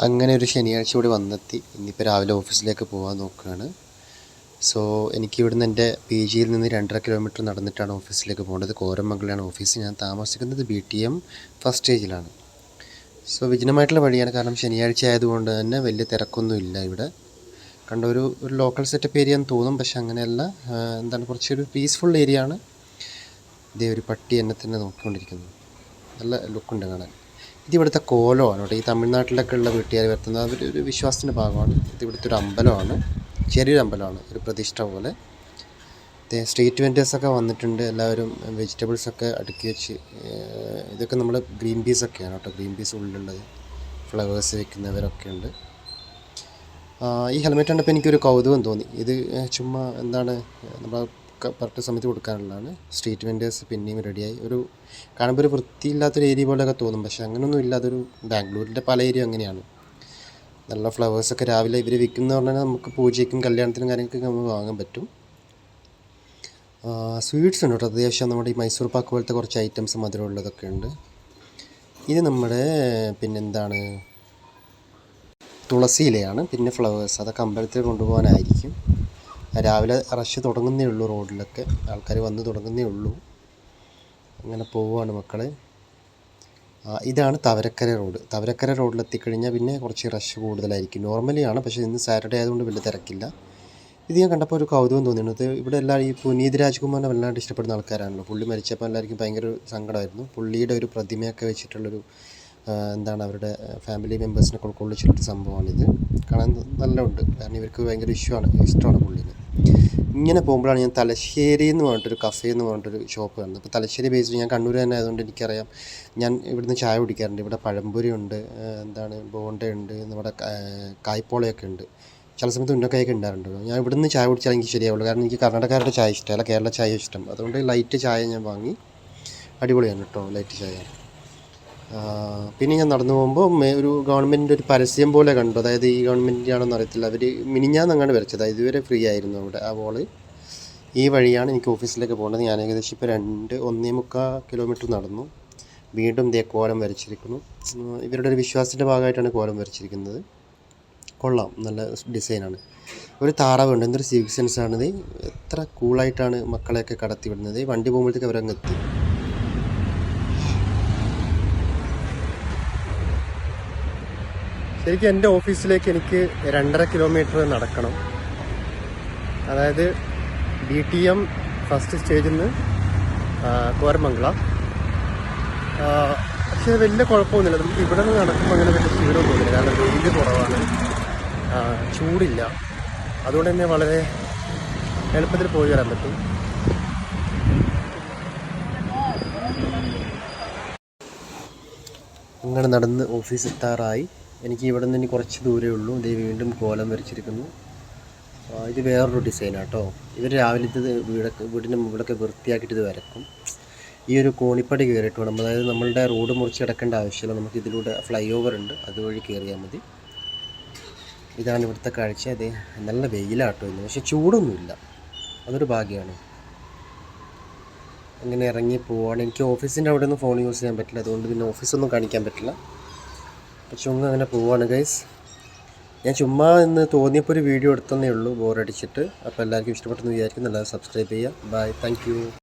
അങ്ങനെ ഒരു ശനിയാഴ്ച കൂടി വന്നെത്തി. ഇന്നിപ്പോൾ രാവിലെ ഓഫീസിലേക്ക് പോകാൻ നോക്കുകയാണ്. സോ എനിക്ക് ഇവിടുന്ന് എൻ്റെ പി ജിയിൽ നിന്ന് 2.5 കിലോമീറ്റർ നടന്നിട്ടാണ് ഓഫീസിലേക്ക് പോകേണ്ടത്. കോരമംഗലാണ് ഓഫീസ്. ഞാൻ താമസിക്കുന്നത് BTM ഫസ്റ്റ് സ്റ്റേജിലാണ്. സോ വിജനമായിട്ടുള്ള വഴിയാണ്, കാരണം ശനിയാഴ്ച ആയതുകൊണ്ട് തന്നെ വലിയ തിരക്കൊന്നുമില്ല ഇവിടെ. കണ്ട ഒരു ലോക്കൽ സെറ്റപ്പ് ഏരിയ എന്ന് തോന്നും, പക്ഷെ അങ്ങനെയല്ല. കുറച്ചൊരു പീസ്ഫുൾ ഏരിയ ആണ്. ഇതേ ഒരു പട്ടി എന്നെ തന്നെ നോക്കിക്കൊണ്ടിരിക്കുന്നു. നല്ല ലുക്കുണ്ട് കാണാൻ. ഇതിവിടുത്തെ കോലമാണ് കേട്ടോ. ഈ തമിഴ്നാട്ടിലൊക്കെ ഉള്ള വീട്ടുകാർ വരുത്തുന്നത് അവരൊരു വിശ്വാസത്തിൻ്റെ ഭാഗമാണ്. ഇതിവിടുത്തെ ഒരു അമ്പലമാണ്, ചെറിയൊരു അമ്പലമാണ്, ഒരു പ്രതിഷ്ഠ പോലെ. സ്ട്രീറ്റ് വെൻഡേഴ്സൊക്കെ വന്നിട്ടുണ്ട്. എല്ലാവരും വെജിറ്റബിൾസൊക്കെ അടുക്കി വെച്ച്. ഇതൊക്കെ നമ്മൾ ഗ്രീൻ പീസൊക്കെയാണ് കേട്ടോ. ഗ്രീൻ പീസ് ഉള്ളിലുള്ളത്, ഫ്ലവേഴ്സ് വെക്കുന്നവരൊക്കെ ഉണ്ട്. ഈ ഹെൽമെറ്റ് കണ്ടപ്പോൾ എനിക്കൊരു കൗതുകം തോന്നി. ഇത് ചുമ്മാ നമ്മൾ കറക്റ്റ് സമയത്ത് കൊടുക്കാനുള്ളതാണ്. സ്ട്രീറ്റ് വെൻഡേഴ്സ് പിന്നെയും റെഡിയായി. കാണുമ്പോൾ ഒരു വൃത്തിയില്ലാത്തൊരു ഏരിയ പോലെയൊക്കെ തോന്നും, പക്ഷെ അങ്ങനെയൊന്നും ഇല്ല. അതൊരു ബാംഗ്ലൂരിൻ്റെ പല ഏരിയ അങ്ങനെയാണ്. നല്ല ഫ്ലവേഴ്സൊക്കെ രാവിലെ ഇവർ വിൽക്കുന്ന പറഞ്ഞാൽ നമുക്ക് പൂജയ്ക്കും കല്യാണത്തിനും കാര്യങ്ങൾക്കൊക്കെ നമുക്ക് വാങ്ങാൻ പറ്റും. സ്വീറ്റ്സ് ഉണ്ട് കേട്ടോ. അത്യാവശ്യം നമ്മുടെ ഈ മൈസൂർ പാക്ക് പോലത്തെ കുറച്ച് ഐറ്റംസ് മധുരമുള്ളതൊക്കെ ഉണ്ട്. ഇത് നമ്മുടെ തുളസി ഇലയാണ്. പിന്നെ ഫ്ലവേഴ്സ്, അതൊക്കെ അമ്പലത്തിൽ കൊണ്ടുപോകാനായിരിക്കും. രാവിലെ റഷ് തുടങ്ങുന്നേ ഉള്ളൂ. റോഡിലൊക്കെ ആൾക്കാർ വന്ന് തുടങ്ങുന്നേ ഉള്ളൂ. അങ്ങനെ പോവുകയാണ് മക്കളെ. ഇതാണ് തവരക്കര റോഡ്. തവരക്കര റോഡിലെത്തിക്കഴിഞ്ഞാൽ പിന്നെ കുറച്ച് റഷ് കൂടുതലായിരിക്കും. നോർമലിയാണ്, പക്ഷേ ഇന്ന് സാറ്റർഡേ ആയതുകൊണ്ട് വലിയ തിരക്കില്ല. ഇത് ഞാൻ കണ്ടപ്പോൾ ഒരു കൗതുകം തോന്നിയത്, ഇവിടെ എല്ലാവരും ഈ പുനീത് രാജ്കുമാറിനെ വല്ലാണ്ട് ഇഷ്ടപ്പെടുന്ന ആൾക്കാരാണല്ലോ. പുള്ളി മരിച്ചപ്പോൾ എല്ലാവർക്കും ഭയങ്കര സങ്കടമായിരുന്നു. പുള്ളിയുടെ ഒരു പ്രതിമയൊക്കെ വെച്ചിട്ടുള്ളൊരു അവരുടെ ഫാമിലി മെമ്പേഴ്സിനെ കൊള്ളിച്ചിട്ടൊരു സംഭവമാണിത്. കാണാൻ നല്ല ഉണ്ട്, കാരണം ഇവർക്ക് ഭയങ്കര ഇഷ്ടമാണ് പുള്ളിനെ. ഇങ്ങനെ പോകുമ്പോഴാണ് ഞാൻ തലശ്ശേരി എന്ന് പറഞ്ഞിട്ടൊരു കഫേ എന്ന് പറഞ്ഞിട്ടൊരു ഷോപ്പ് കാണുന്നത്. അപ്പോൾ തലശ്ശേരി ബേസ്ഡ്, ഞാൻ കണ്ണൂർ തന്നെ ആയതുകൊണ്ട് എനിക്കറിയാം. ഞാൻ ഇവിടുന്ന് ചായ കുടിക്കാറുണ്ട്. ഇവിടെ പഴംപൊരി ഉണ്ട്, ബോണ്ടയുണ്ട്, നമ്മുടെ കായ്പോളയൊക്കെ ഉണ്ട്. ചില സമയത്ത് ഉന്നക്കായൊക്കെ ഉണ്ടാറുണ്ട്. ഞാൻ ഇവിടുന്ന് ചായ കുടിച്ചാൽ എനിക്ക് ശരിയാവുള്ളൂ, കാരണം എനിക്ക് കർണാടകക്കാരുടെ ചായ ഇഷ്ടമല്ല, കേരള ചായ ഇഷ്ടം. അതുകൊണ്ട് ലൈറ്റ് ചായ ഞാൻ വാങ്ങി. അടിപൊളിയാണ് കേട്ടോ ലൈറ്റ് ചായ. പിന്നെ ഞാൻ നടന്നു പോകുമ്പോൾ ഒരു ഗവൺമെൻറ്റിൻ്റെ ഒരു പരസ്യം പോലെ കണ്ടു. അതായത് ഈ ഗവൺമെൻറ്റിൻ്റെ ആണെന്ന് അറിയത്തില്ല, അവർ മിനിഞ്ഞാന്നങ്ങാണ്ട് വരച്ചത്. ഇതുവരെ ഫ്രീ ആയിരുന്നു അവിടെ ആ വോള്. ഈ വഴിയാണ് എനിക്ക് ഓഫീസിലേക്ക് പോകേണ്ടത്. ഞാൻ ഏകദേശം ഇപ്പോൾ 1.25 കിലോമീറ്റർ നടന്നു. വീണ്ടും കോലം വരച്ചിരിക്കുന്നു. ഇവരുടെ ഒരു വിശ്വാസത്തിൻ്റെ ഭാഗമായിട്ടാണ് കോലം വരച്ചിരിക്കുന്നത്. കൊള്ളാം, നല്ല ഡിസൈനാണ്. ഒരു താറാവുണ്ട്. എന്തൊരു സിവിക് സെൻസാണിത്. എത്ര കൂളായിട്ടാണ് മക്കളെയൊക്കെ കടത്തി വിടുന്നത്. വണ്ടി പോകുമ്പോഴത്തേക്ക് അവരങ്ങ് എത്തി. ശരിക്കും എൻ്റെ ഓഫീസിലേക്ക് എനിക്ക് 2.5 കിലോമീറ്റർ നടക്കണം. അതായത് BTM ഫസ്റ്റ് സ്റ്റേജിൽ നിന്ന് കോരമംഗള. പക്ഷേ വലിയ കുഴപ്പമൊന്നുമില്ല. നമുക്ക് ഇവിടെ നിന്ന് നടക്കുമ്പോൾ അങ്ങനെ വലിയ ക്ഷീണമൊന്നും തോന്നില്ല, കാരണം വെയിൽ കുറവാണ്, ചൂടില്ല. അതുകൊണ്ട് തന്നെ വളരെ എളുപ്പത്തിൽ പോയി വരാൻ പറ്റും. അങ്ങനെ നടന്ന് ഓഫീസ് എത്താറായി. എനിക്ക് ഇവിടെ നിന്ന് ഇനി കുറച്ച് ദൂരമേ ഉള്ളൂ. ഇത് വീണ്ടും കോലം വരച്ചിരിക്കുന്നു. ഇത് വേറൊരു ഡിസൈനാണ് കേട്ടോ. ഇവർ രാവിലത്തെ വീടിൻ്റെ മുകളിലൊക്കെ വൃത്തിയാക്കിയിട്ട് ഇത് വരക്കും. ഈ ഒരു കോണിപ്പടി കയറിയിട്ട് വേണം, അതായത് നമ്മളുടെ റോഡ് മുറിച്ച് കിടക്കേണ്ട ആവശ്യമില്ല. നമുക്ക് ഇതിലൂടെ ഫ്ലൈ ഓവർ ഉണ്ട്, അതുവഴി കയറിയാൽ മതി. ഇതാണ് ഇവിടുത്തെ കാഴ്ച. അത് നല്ല വെയിലാട്ടോ ഇന്ന്, പക്ഷെ ചൂടൊന്നുമില്ല. അതൊരു ഭാഗ്യമാണ്. അങ്ങനെ ഇറങ്ങി പോവാണ്. എനിക്ക് ഓഫീസിൻ്റെ അവിടെ നിന്ന് ഫോൺ യൂസ് ചെയ്യാൻ പറ്റില്ല, അതുകൊണ്ട് പിന്നെ ഓഫീസൊന്നും കാണിക്കാൻ പറ്റില്ല. പക്ഷെ അങ്ങനെ പോവാണ് ഗൈസ്. ഞാൻ ചുമ്മാ ഇന്ന് തോന്നിയപ്പോൾ ഒരു വീഡിയോ എടുത്തതേ ഉള്ളൂ, ബോറടിച്ചിട്ട്. അപ്പോൾ എല്ലാവർക്കും ഇഷ്ടപ്പെട്ടെന്ന് വിചാരിക്കുന്നു. എല്ലാവരും സബ്സ്ക്രൈബ് ചെയ്യുക. Bye, thank U.